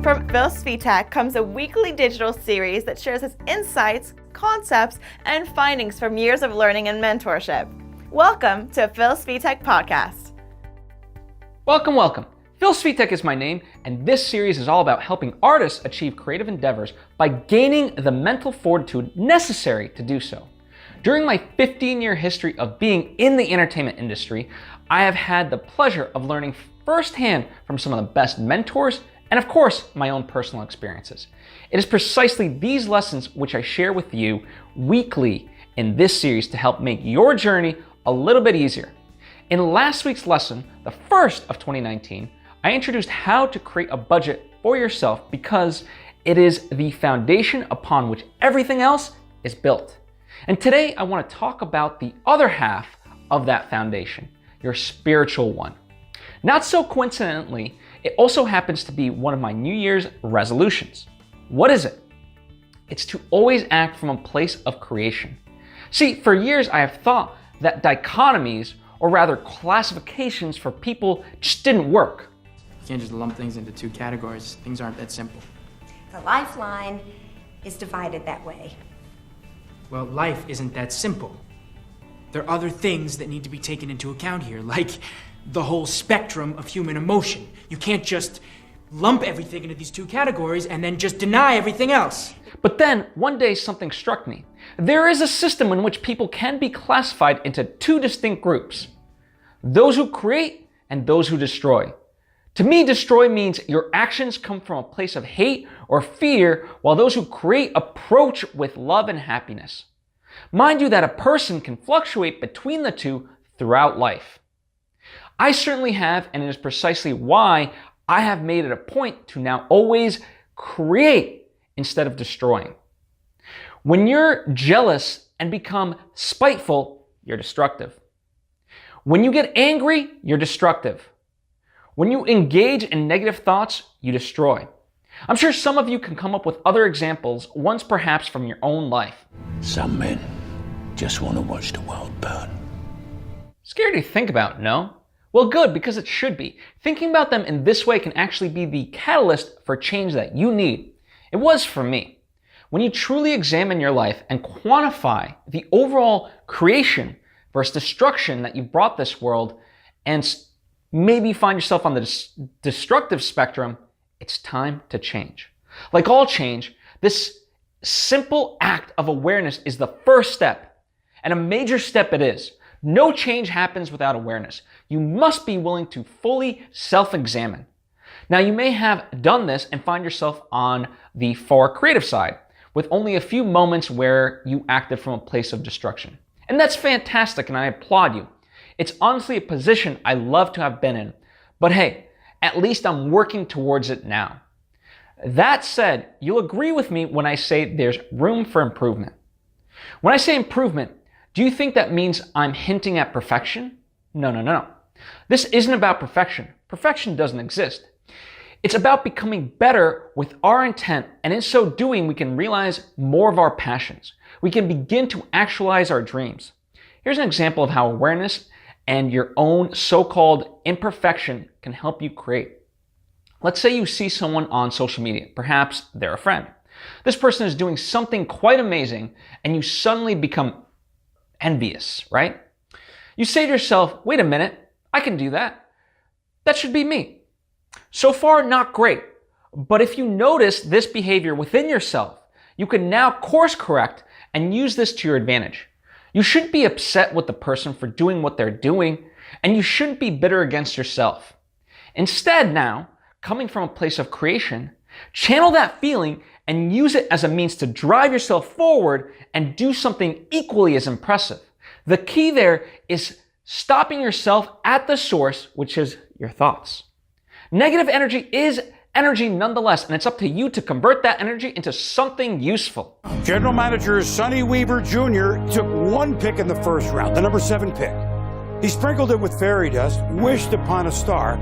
From Svitek comes a weekly digital series that shares its insights, concepts, and findings from years of learning and mentorship. Welcome to Svitek Podcast. Welcome. Svitek is my name, and this series is all about helping artists achieve creative endeavors by gaining the mental fortitude necessary to do so. During my 15-year history of being in the entertainment industry, I have had the pleasure of learning firsthand from some of the best mentors and, of course, my own personal experiences. It is precisely these lessons which I share with you weekly in this series to help make your journey a little bit easier. In last week's lesson, the first of 2019, I introduced how to create a budget for yourself because it is the foundation upon which everything else is built. And today I want to talk about the other half of that foundation, your spiritual one. Not so coincidentally, it also happens to be one of my New Year's resolutions. What is it? It's to always act from a place of creation. See, for years I have thought that dichotomies, or rather classifications for people, just didn't work. You can't just lump things into two categories. Things aren't that simple. The lifeline is divided that way. Well, life isn't that simple. There are other things that need to be taken into account here, like the whole spectrum of human emotion. You can't just lump everything into these two categories and then just deny everything else. But then, one day something struck me. There is a system in which people can be classified into two distinct groups. Those who create and those who destroy. To me, destroy means your actions come from a place of hate or fear, while those who create approach with love and happiness. Mind you that a person can fluctuate between the two throughout life. I certainly have, and it is precisely why I have made it a point to now always create instead of destroying. When you're jealous and become spiteful, you're destructive. When you get angry, you're destructive. When you engage in negative thoughts, you destroy. I'm sure some of you can come up with other examples, ones perhaps from your own life. Some men just want to watch the world burn. Scary to think about, no? Well, good, because it should be. Thinking about them in this way can actually be the catalyst for change that you need. It was for me. When you truly examine your life and quantify the overall creation versus destruction that you brought this world, and maybe find yourself on the destructive spectrum, it's time to change. Like all change, this simple act of awareness is the first step, and a major step it is. No change happens without awareness. You must be willing to fully self-examine. Now, you may have done this and find yourself on the far creative side, with only a few moments where you acted from a place of destruction. And that's fantastic, and I applaud you. It's honestly a position I love to have been in. But hey, at least I'm working towards it now. That said, you'll agree with me when I say there's room for improvement. When I say improvement, do you think that means I'm hinting at perfection? No. This isn't about perfection. Perfection doesn't exist. It's about becoming better with our intent, and in so doing, we can realize more of our passions. We can begin to actualize our dreams. Here's an example of how awareness and your own so-called imperfection can help you create. Let's say you see someone on social media. Perhaps they're a friend. This person is doing something quite amazing, and you suddenly become envious, right? You say to yourself, wait a minute, I can do that. That should be me. So far, not great. But if you notice this behavior within yourself, you can now course correct and use this to your advantage. You shouldn't be upset with the person for doing what they're doing, and you shouldn't be bitter against yourself. Instead now, coming from a place of creation, channel that feeling and use it as a means to drive yourself forward and do something equally as impressive. The key there is stopping yourself at the source, which is your thoughts. Negative energy is energy nonetheless, and it's up to you to convert that energy into something useful. General Manager Sonny Weaver Jr. took one pick in the first round, the number 7 pick. He sprinkled it with fairy dust, wished upon a star,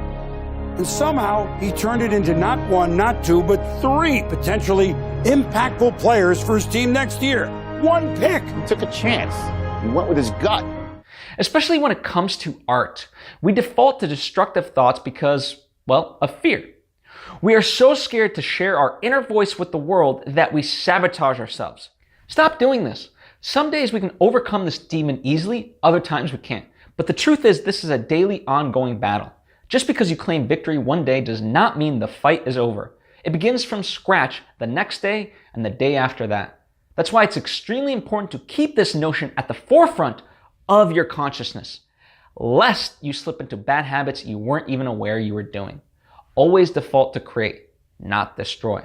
and somehow he turned it into not 1, not 2, but 3 potentially impactful players for his team next year. One pick. He took a chance. He went with his gut. Especially when it comes to art, we default to destructive thoughts because, well, of fear. We are so scared to share our inner voice with the world that we sabotage ourselves. Stop doing this. Some days we can overcome this demon easily, other times we can't. But the truth is, this is a daily ongoing battle. Just because you claim victory one day does not mean the fight is over. It begins from scratch the next day and the day after that. That's why it's extremely important to keep this notion at the forefront of your consciousness, lest you slip into bad habits you weren't even aware you were doing. Always default to create, not destroy.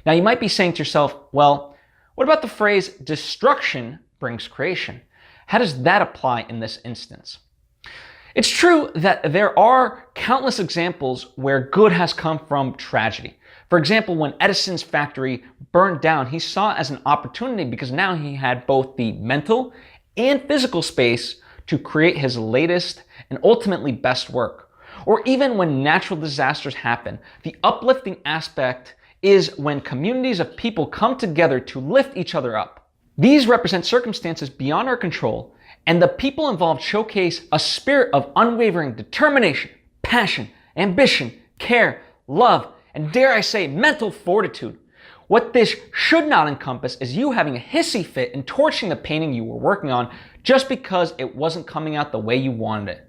Now you might be saying to yourself, well, what about the phrase destruction brings creation? How does that apply in this instance? It's true that there are countless examples where good has come from tragedy. For example, when Edison's factory burned down, he saw it as an opportunity because now he had both the mental and physical space to create his latest and ultimately best work. Or even when natural disasters happen, the uplifting aspect is when communities of people come together to lift each other up. These represent circumstances beyond our control, and the people involved showcase a spirit of unwavering determination, passion, ambition, care, love, and dare I say, mental fortitude. What this should not encompass is you having a hissy fit and torching the painting you were working on just because it wasn't coming out the way you wanted it.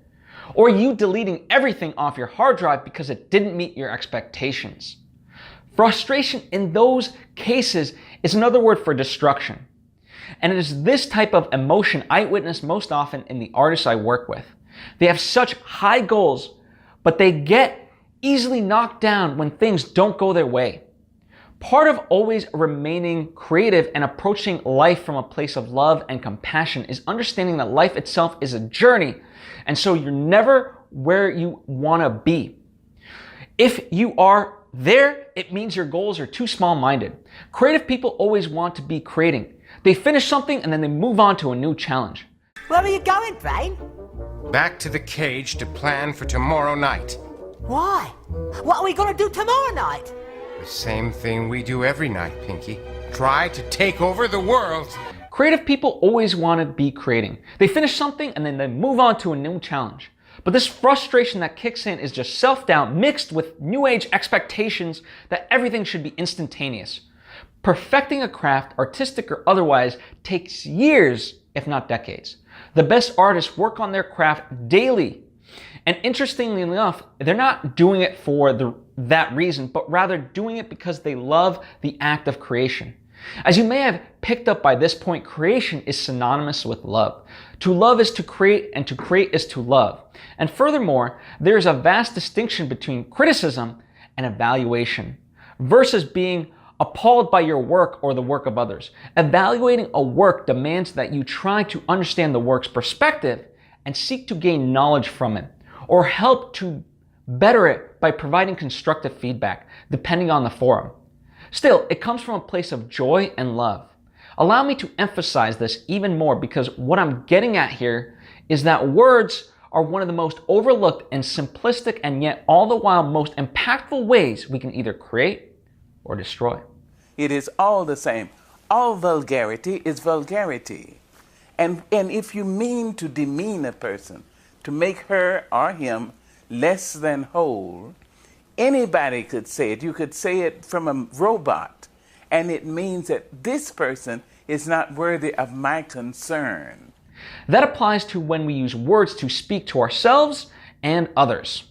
Or you deleting everything off your hard drive because it didn't meet your expectations. Frustration in those cases is another word for destruction. And it is this type of emotion I witness most often in the artists I work with. They have such high goals, but they get easily knocked down when things don't go their way. Part of always remaining creative and approaching life from a place of love and compassion is understanding that life itself is a journey, and so you're never where you want to be. If you are there, it means your goals are too small-minded. Creative people always want to be creating. They finish something and then they move on to a new challenge. Where are you going, Brain? Back to the cage to plan for tomorrow night. Why? What are we gonna do tomorrow night? The same thing we do every night, Pinky. Try to take over the world. Creative people always want to be creating. They finish something and then they move on to a new challenge. But this frustration that kicks in is just self-doubt mixed with new age expectations that everything should be instantaneous. Perfecting a craft, artistic or otherwise, takes years, if not decades. The best artists work on their craft daily. And interestingly enough, they're not doing it for that reason, but rather doing it because they love the act of creation. As you may have picked up by this point, creation is synonymous with love. To love is to create, and to create is to love. And furthermore, there is a vast distinction between criticism and evaluation versus being appalled by your work or the work of others. Evaluating a work demands that you try to understand the work's perspective and seek to gain knowledge from it, or help to better it by providing constructive feedback, depending on the forum. Still, it comes from a place of joy and love. Allow me to emphasize this even more because what I'm getting at here is that words are one of the most overlooked and simplistic and yet all the while most impactful ways we can either create or destroy. It is all the same. All vulgarity is vulgarity. And if you mean to demean a person, to make her or him less than whole, anybody could say it. You could say it from a robot, and it means that this person is not worthy of my concern. That applies to when we use words to speak to ourselves and others.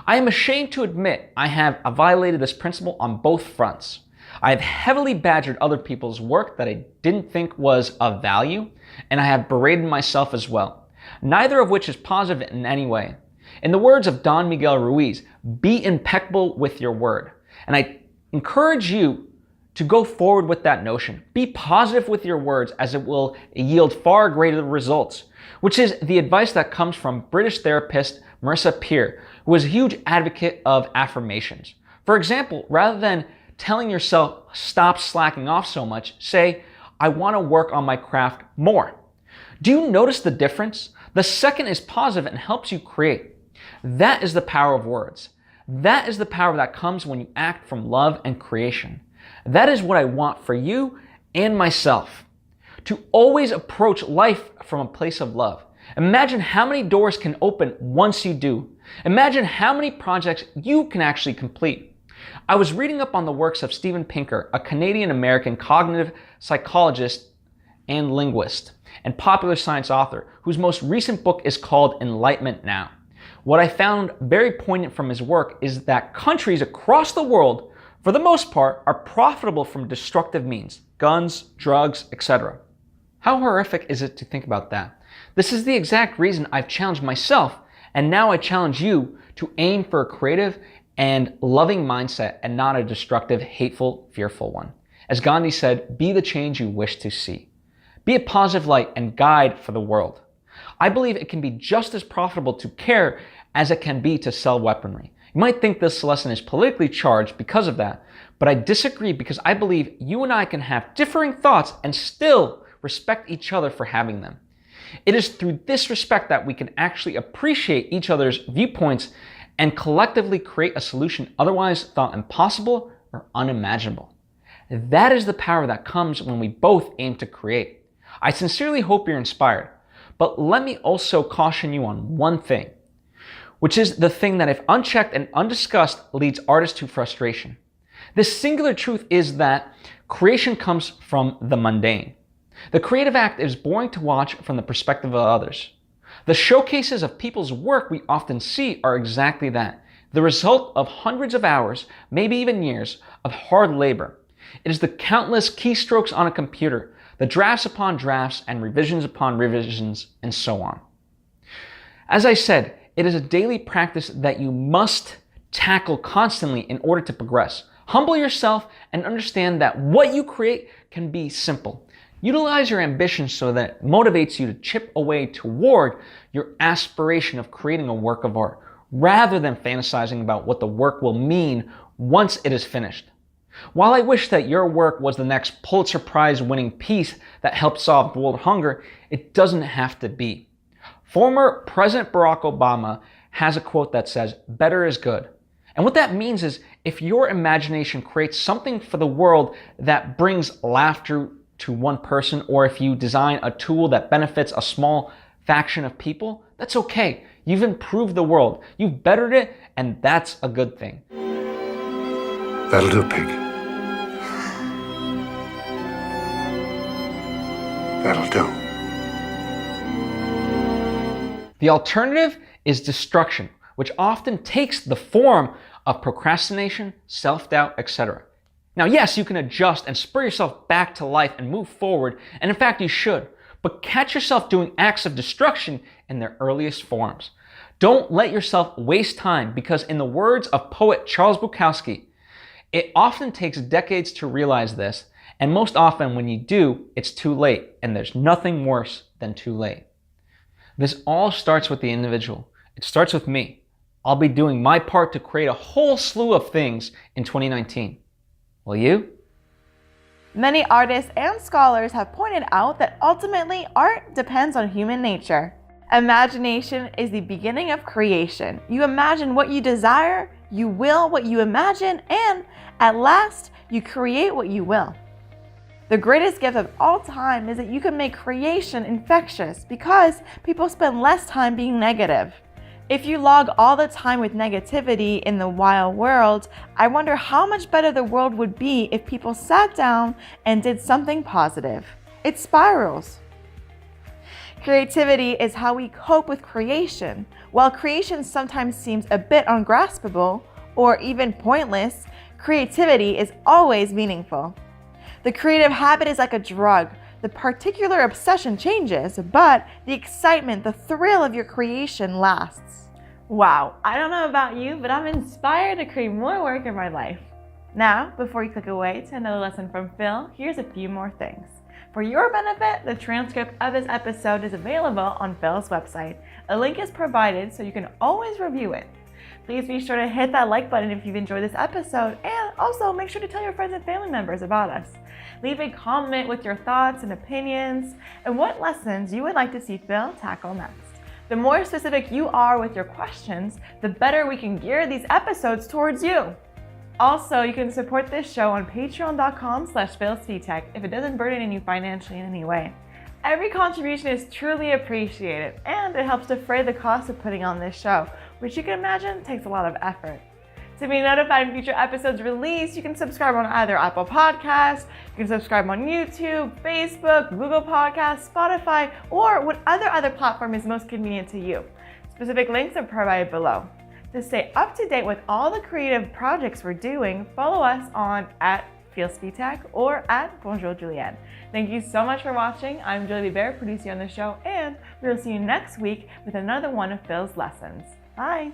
I am ashamed to admit I have violated this principle on both fronts. I have heavily badgered other people's work that I didn't think was of value, and I have berated myself as well, neither of which is positive in any way. In the words of Don Miguel Ruiz, be impeccable with your word. And I encourage you to go forward with that notion. Be positive with your words as it will yield far greater results, which is the advice that comes from British therapist Marisa Peer, who was a huge advocate of affirmations. For example, rather than telling yourself, stop slacking off so much, say, I want to work on my craft more. Do you notice the difference? The second is positive and helps you create. That is the power of words. That is the power that comes when you act from love and creation. That is what I want for you and myself. To always approach life from a place of love. Imagine how many doors can open once you do. Imagine how many projects you can actually complete. I was reading up on the works of Steven Pinker, a Canadian-American cognitive psychologist and linguist, and popular science author, whose most recent book is called Enlightenment Now. What I found very poignant from his work is that countries across the world, for the most part, are profitable from destructive means, guns, drugs, etc. How horrific is it to think about that? This is the exact reason I've challenged myself, and now I challenge you to aim for a creative and loving mindset and not a destructive, hateful, fearful one. As Gandhi said, be the change you wish to see. Be a positive light and guide for the world. I believe it can be just as profitable to care as it can be to sell weaponry. You might think this lesson is politically charged because of that, but I disagree because I believe you and I can have differing thoughts and still respect each other for having them. It is through this respect that we can actually appreciate each other's viewpoints and collectively create a solution otherwise thought impossible or unimaginable. That is the power that comes when we both aim to create. I sincerely hope you're inspired, but let me also caution you on one thing, which is the thing that if unchecked and undiscussed leads artists to frustration. This singular truth is that creation comes from the mundane. The creative act is boring to watch from the perspective of others. The showcases of people's work we often see are exactly that, the result of hundreds of hours, maybe even years, of hard labor. It is the countless keystrokes on a computer, the drafts upon drafts and revisions upon revisions, and so on. As I said, it is a daily practice that you must tackle constantly in order to progress. Humble yourself and understand that what you create can be simple. Utilize your ambition so that it motivates you to chip away toward your aspiration of creating a work of art, rather than fantasizing about what the work will mean once it is finished. While I wish that your work was the next Pulitzer Prize winning piece that helped solve world hunger, it doesn't have to be. Former President Barack Obama has a quote that says, "Better is good." And what that means is if your imagination creates something for the world that brings laughter to one person, or if you design a tool that benefits a small faction of people, that's okay. You've improved the world. You've bettered it, and that's a good thing. That'll do, pig. That'll do. The alternative is destruction, which often takes the form of procrastination, self-doubt, etc. Now, yes, you can adjust and spur yourself back to life and move forward, and in fact you should, but catch yourself doing acts of destruction in their earliest forms. Don't let yourself waste time, because in the words of poet Charles Bukowski, it often takes decades to realize this, and most often when you do, it's too late, and there's nothing worse than too late. This all starts with the individual. It starts with me. I'll be doing my part to create a whole slew of things in 2019. Will you? Many artists and scholars have pointed out that ultimately art depends on human nature. Imagination is the beginning of creation. You imagine what you desire, you will what you imagine, and at last, you create what you will. The greatest gift of all time is that you can make creation infectious because people spend less time being negative. If you log all the time with negativity in the wild world, I wonder how much better the world would be if people sat down and did something positive. It spirals. Creativity is how we cope with creation. While creation sometimes seems a bit ungraspable or even pointless, creativity is always meaningful. The creative habit is like a drug. The particular obsession changes, but the excitement, the thrill of your creation lasts. Wow, I don't know about you, but I'm inspired to create more work in my life. Now, before you click away to another lesson from Phil, here's a few more things. For your benefit, the transcript of this episode is available on Phil's website. A link is provided so you can always review it. Please be sure to hit that like button if you've enjoyed this episode, and also make sure to tell your friends and family members about us. Leave a comment with your thoughts and opinions and what lessons you would like to see Phil tackle next. The more specific you are with your questions, the better we can gear these episodes towards you. Also, you can support this show on patreon.com/PhilSvitek if it doesn't burden you financially in any way. Every contribution is truly appreciated, and it helps defray the cost of putting on this show. which you can imagine takes a lot of effort. To be notified when future episodes release, you can subscribe on either Apple Podcasts, you can subscribe on YouTube, Facebook, Google Podcasts, Spotify, or what other platform is most convenient to you. Specific links are provided below. To stay up to date with all the creative projects we're doing, follow us on @Svitek or @BonjourJulienne. Thank you so much for watching. I'm Julie Bear, producer on the show, and we'll see you next week with another one of Phil's lessons. Bye!